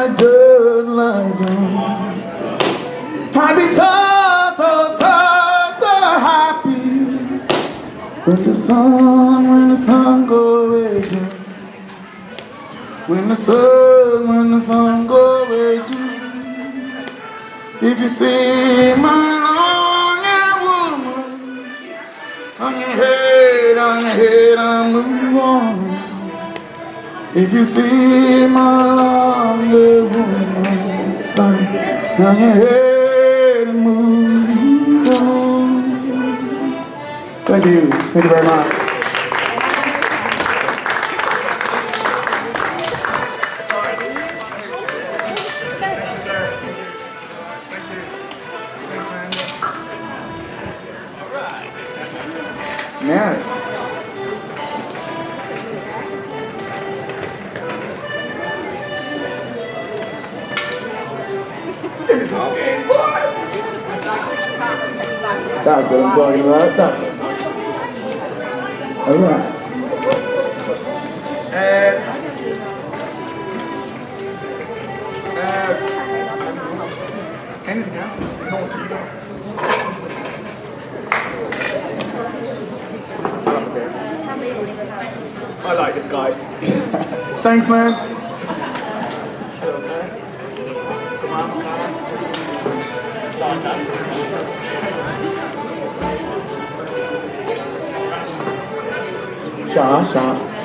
like good like you. I'd be so happy when the sun goes away. When the sun goes away. If you see my long-haired woman on your head, I move on. If you see my long-haired woman on your head, I move on. Thank you very much. Yeah. That's what I'm talking about. That's it. All right. Anything else? No one to go. I like this guy. Thanks, man. Hello, sir. Come on, Sha.